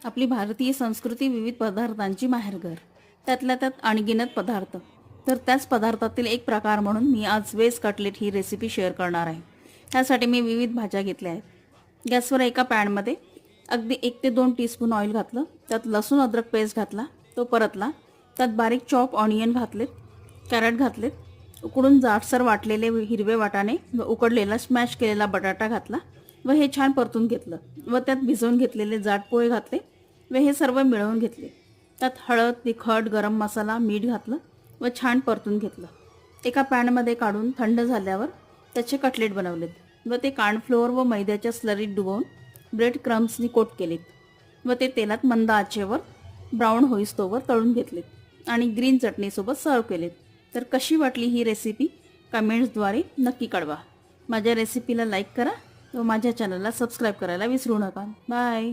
आपली भारतीय संस्कृती विविध पदार्थांची माहेरघर. त्यातल्या त्यात अणगिनत पदार्थ. तर त्याच पदार्थातील एक प्रकार म्हणून मी आज वेज कटलेट ही रेसिपी शेअर करणार आहे. त्यासाठी मी विविध भाज्या घेतल्या आहेत. गॅसवर एका पॅनमध्ये अगदी 1 ते 2 टीस्पून ऑइल घातलं. त्यात लसूण अद्रक पेस्ट घातला, तो परतला. त्यात बारीक चॉप ऑनियन घातलेत, कॅरेट घातलेत, उकडून जाडसर वाटलेले हिरवे वाटाणे व उकडलेला स्मॅश केलेला बटाटा घातला व हे छान परतून घेतलं व त्यात भिजवून घेतलेले जाड पोहे घातले व हे सर्व मिळवून घेतले. त्यात हळद, तिखट, गरम मसाला, मीठ घातलं व छान परतून घेतलं. एका पॅनमध्ये काढून थंड झाल्यावर त्याचे कटलेट बनवलेत व ते कॉर्नफ्लोअर व मैद्याच्या स्लरीत डुबवून ब्रेड क्रम्सनी कोट केलेत व ते तेलात मंद आचेवर ब्राऊन होईस्तोवर तळून घेतलेत आणि ग्रीन चटणीसोबत सर्व केलेत. तर कशी वाटली ही रेसिपी कमेंट्सद्वारे नक्की कळवा. माझ्या रेसिपीला लाईक करा व माझ्या चॅनलला सबस्क्राईब करायला विसरू नका. बाय.